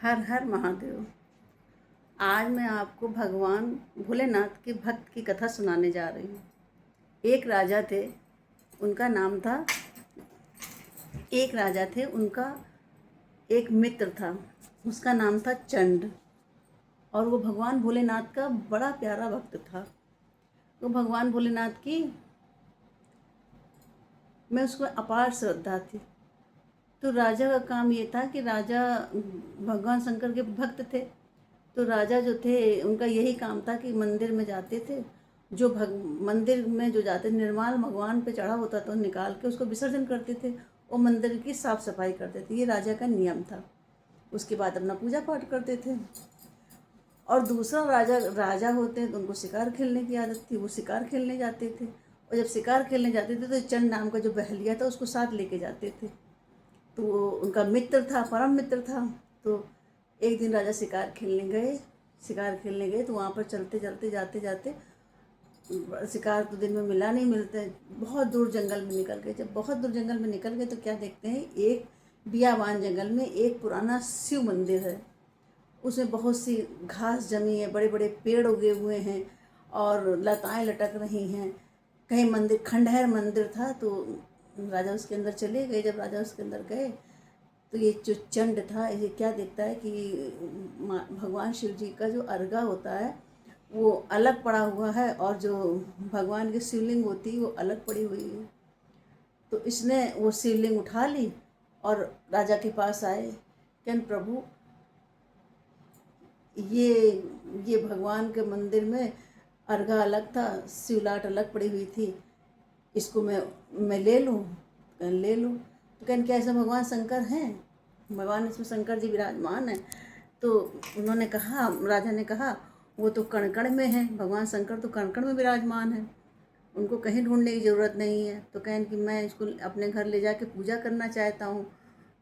हर हर महादेव। आज मैं आपको भगवान भोलेनाथ के भक्त की कथा सुनाने जा रही हूँ। एक राजा थे, उनका नाम था एक राजा थे उनका एक मित्र था, उसका नाम था चंड। और वो भगवान भोलेनाथ का बड़ा प्यारा भक्त था। वो भगवान भोलेनाथ की मैं उसको अपार श्रद्धा थी। तो राजा का काम ये था कि राजा भगवान शंकर के भक्त थे। तो राजा जो थे उनका यही काम था कि मंदिर में जाते थे, जो मंदिर में जो जाते निर्माल भगवान पे चढ़ा होता तो निकाल के उसको विसर्जन करते थे और मंदिर की साफ सफाई करते थे। ये राजा का नियम था। उसके बाद अपना पूजा पाठ करते थे। और दूसरा राजा राजा होते हैं तो उनको शिकार खेलने की आदत थी, वो शिकार खेलने जाते थे। और जब शिकार खेलने जाते थे तो चंद नाम का जो बहलिया था उसको साथ लेके जाते थे। तो वो उनका मित्र था, परम मित्र था। तो एक दिन राजा शिकार खेलने गए तो वहाँ पर चलते चलते जाते जाते शिकार तो दिन में मिला नहीं, मिलते बहुत दूर जंगल में निकल गए। जब बहुत दूर जंगल में निकल गए तो क्या देखते हैं, एक बियाबान जंगल में एक पुराना शिव मंदिर है। उसमें बहुत सी घास जमी है, बड़े बड़े पेड़ उगे हुए हैं और लताएं लटक रही हैं। कहीं मंदिर खंडहर मंदिर था। तो राजा उसके अंदर चले गए। जब राजा उसके अंदर गए तो ये जो चंड था ये क्या देखता है कि भगवान शिव जी का जो अर्घा होता है वो अलग पड़ा हुआ है और जो भगवान की शिवलिंग होती है वो अलग पड़ी हुई है। तो इसने वो शिवलिंग उठा ली और राजा के पास आए। कहन प्रभु, ये ये भगवान के मंदिर में अर्घा अलग था, शिवलाट अलग पड़ी हुई थी, इसको मैं ले लूँ? कहन ले लूँ। तो कहन क्या ऐसा भगवान शंकर हैं? भगवान इसमें शंकर जी विराजमान हैं। तो उन्होंने कहा, राजा ने कहा, वो तो कण कण में है, भगवान शंकर तो कण कण में विराजमान है, उनको कहीं ढूंढने की ज़रूरत नहीं है। तो कहन कि मैं इसको अपने घर ले जाके पूजा करना चाहता हूँ।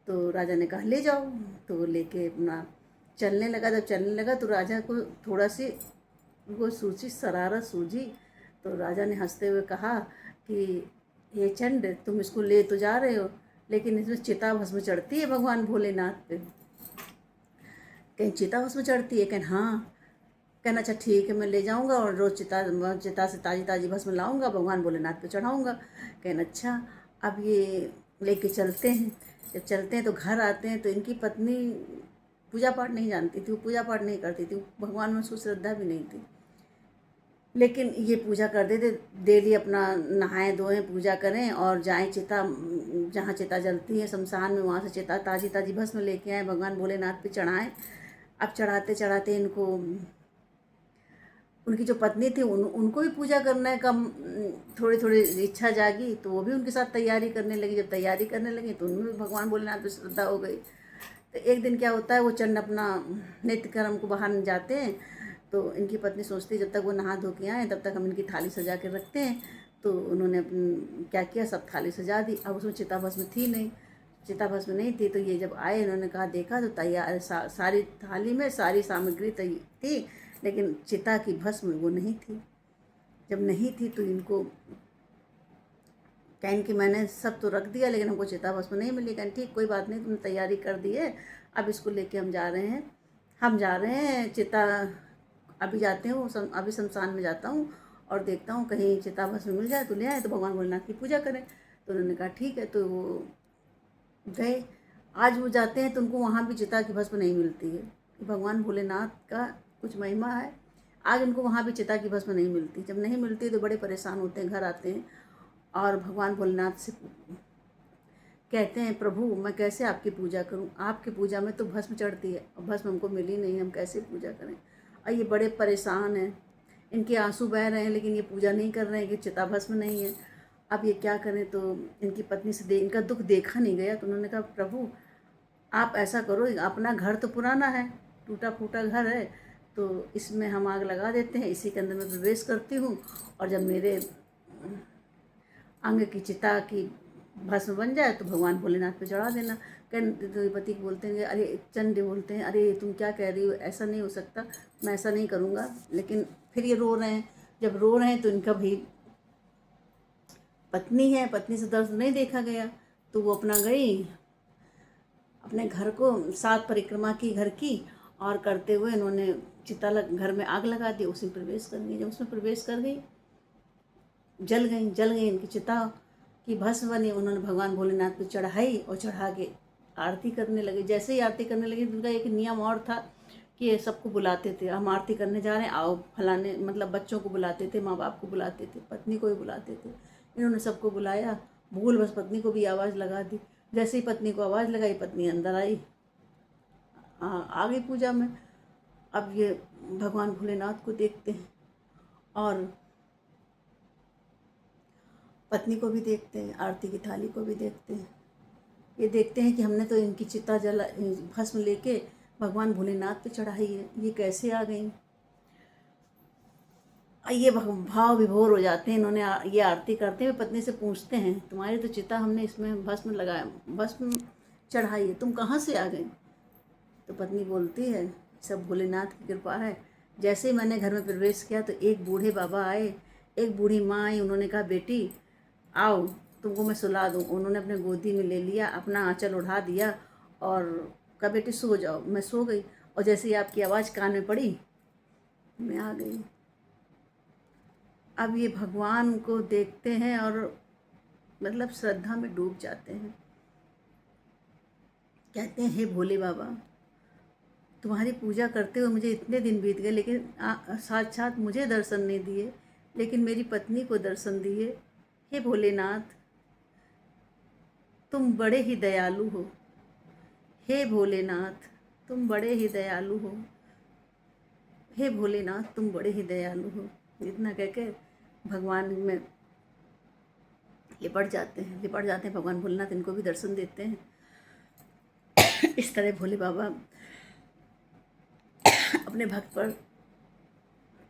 तो राजा ने कहा ले जाओ। तो वो लेके अपना चलने लगा। जब चलने लगा तो राजा को थोड़ा सी वो सूझी, शरारत सूझी। तो राजा ने हंसते हुए कहा कि ये चंड, तुम इसको ले तो जा रहे हो लेकिन इसमें चिता भस्म चढ़ती है भगवान भोलेनाथ पे। कहीं चिता भस्म चढ़ती है? कहीं हाँ। कहना अच्छा ठीक है, मैं ले जाऊंगा और रोज़ चिता से ताज़ी ताज़ी भस्म लाऊंगा, भगवान भोलेनाथ पे चढ़ाऊंगा। कहना अच्छा। अब ये लेके चलते हैं। जब चलते हैं तो घर आते हैं तो इनकी पत्नी पूजा पाठ नहीं जानती थी, वो पूजा पाठ नहीं करती थी, भगवान में उसको श्रद्धा भी नहीं थी। लेकिन ये पूजा कर देते, डेली अपना नहाएं धोएं पूजा करें और जाएं चिता, जहाँ चिता जलती है शमशान में, वहाँ से चिता ताज़ी ताज़ी भस्म लेके आए, भगवान भोलेनाथ पे चढ़ाएं। अब चढ़ाते चढ़ाते इनको, उनकी जो पत्नी थी उनको भी पूजा करने का थोड़ी थोड़ी इच्छा जागी। तो वो भी उनके साथ तैयारी करने लगी। जब तैयारी करने लगी तो उनमें भी भगवान भोलेनाथ पे श्रद्धा हो गई। तो एक दिन क्या होता है, वो चंड अपना नित्य कर्म को बाहर जाते हैं। तो इनकी पत्नी सोचती जब तक वो नहा धो के आए तब तक हम इनकी थाली सजा के रखते हैं। तो उन्होंने क्या किया, सब थाली सजा दी। अब उसमें चिता भस्म थी नहीं, चिता भस्म नहीं थी। तो ये जब आए इन्होंने कहा, देखा तो तैयार सारी थाली में सारी सामग्री थी लेकिन चिता की भस्म वो नहीं थी। जब नहीं थी तो इनको कहें कि मैंने सब तो रख दिया लेकिन हमको चिता भस्म नहीं मिली। कहें ठीक, कोई बात नहीं, तुमने तैयारी कर दी है, अब इसको लेके हम जा रहे हैं। हम जा रहे हैं चिता, अभी जाते हैं, अभी शमशान में जाता हूँ और देखता हूँ कहीं चिता भस्म मिल जाए तो ले आए, तो भगवान भोलेनाथ की पूजा करें। तो उन्होंने कहा ठीक है। तो वो गए। आज वो जाते हैं तो उनको वहाँ भी चिता की भस्म नहीं मिलती है। भगवान भोलेनाथ का कुछ महिमा है। आज उनको वहाँ भी चिता की भस्म नहीं मिलती। जब नहीं मिलती तो बड़े परेशान होते हैं, घर आते हैं और भगवान भोलेनाथ से कहते हैं, प्रभु मैं कैसे आपकी पूजा करूं? आपकी पूजा में तो भस्म चढ़ती है और भस्म हमको मिली नहीं, हम कैसे पूजा करें? और ये बड़े परेशान हैं, इनके आंसू बह रहे हैं लेकिन ये पूजा नहीं कर रहे हैं कि चिता भस्म नहीं है। अब ये क्या करें? तो इनकी पत्नी से इनका दुख देखा नहीं गया। तो उन्होंने कहा, प्रभु आप ऐसा करो, अपना घर तो पुराना है, टूटा फूटा घर है, तो इसमें हम आग लगा देते हैं, इसी के अंदर मैं प्रवेश करती हूँ और जब मेरे अंग की चिता की भस्म बन जाए तो भगवान भोलेनाथ पे चढ़ा देना। तो पति बोलते हैं, अरे चंड बोलते हैं, अरे तुम क्या कह रही हो, ऐसा नहीं हो सकता, मैं ऐसा नहीं करूँगा। लेकिन फिर ये रो रहे हैं। जब रो रहे हैं तो इनका भाई पत्नी है, पत्नी से दर्द नहीं देखा गया। तो वो अपना गई, अपने घर को 7 परिक्रमा की घर की, और करते हुए इन्होंने घर में आग लगा दी, उसमें प्रवेश कर गई। जब उसमें प्रवेश कर गई, जल गई इनकी चिता की भस्म बनी। उन्होंने भगवान भोलेनाथ पे चढ़ाई और चढ़ा के आरती करने लगे। जैसे ही आरती करने लगे, उनका एक नियम और था कि ये सबको बुलाते थे, हम आरती करने जा रहे हैं, आओ फलाने, मतलब बच्चों को बुलाते थे, माँ बाप को बुलाते थे, पत्नी को भी बुलाते थे। इन्होंने सबको बुलाया, भूल बस पत्नी को भी आवाज़ लगा दी। जैसे ही पत्नी को आवाज़ लगाई, पत्नी अंदर आई, आ गई पूजा में। अब ये भगवान भोलेनाथ को देखते हैं और पत्नी को भी देखते हैं, आरती की थाली को भी देखते हैं। ये देखते हैं कि हमने तो इनकी चिता जला, भस्म लेके भगवान भोलेनाथ पे चढ़ाई है, ये कैसे आ गई। ये भाव विभोर हो जाते हैं। इन्होंने ये आरती करते हुए पत्नी से पूछते हैं, तुम्हारी तो चिता हमने इसमें भस्म लगाया, भस्म चढ़ाई है, तुम कहाँ से आ गई। तो पत्नी बोलती है, सब भोलेनाथ की कृपा है। जैसे ही मैंने घर में प्रवेश किया तो एक बूढ़े बाबा आए, एक बूढ़ी माँ आई। उन्होंने कहा, बेटी आओ, तुमको मैं सुला दूँ। उन्होंने अपने गोदी में ले लिया, अपना आंचल उठा दिया और कहा, बेटी सो जाओ। मैं सो गई, और जैसे ही आपकी आवाज़ कान में पड़ी, मैं आ गई। अब ये भगवान को देखते हैं और मतलब श्रद्धा में डूब जाते हैं। कहते हैं, हे भोले बाबा, तुम्हारी पूजा करते हुए मुझे इतने दिन बीत गए, लेकिन साक्षात मुझे दर्शन नहीं दिए, लेकिन मेरी पत्नी को दर्शन दिए। हे भोलेनाथ, तुम बड़े ही दयालु हो। हे भोलेनाथ, तुम बड़े ही दयालु हो। हे भोलेनाथ, तुम बड़े ही दयालु हो। इतना कहकर भगवान में लिपट जाते हैं। भगवान भोलेनाथ इनको भी दर्शन देते हैं। इस तरह भोले बाबा अपने भक्त पर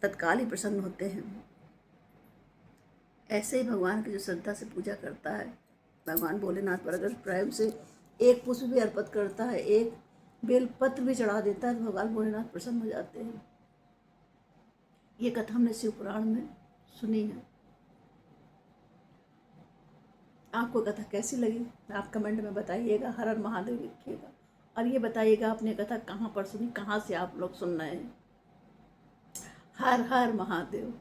तत्काल ही प्रसन्न होते हैं। ऐसे ही भगवान की जो श्रद्धा से पूजा करता है, भगवान भोलेनाथ पर अगर प्रेम से एक पुष्प भी अर्पित करता है, एक बेलपत्र भी चढ़ा देता है, तो भगवान भोलेनाथ प्रसन्न हो जाते हैं। ये कथा हमने शिव पुराण में सुनी है। आपको कथा कैसी लगी आप कमेंट में बताइएगा, हर हर महादेव लिखिएगा, और ये बताइएगा आपने कथा कहाँ पर सुनी, कहाँ से आप लोग सुन रहे हैं। हर हर महादेव।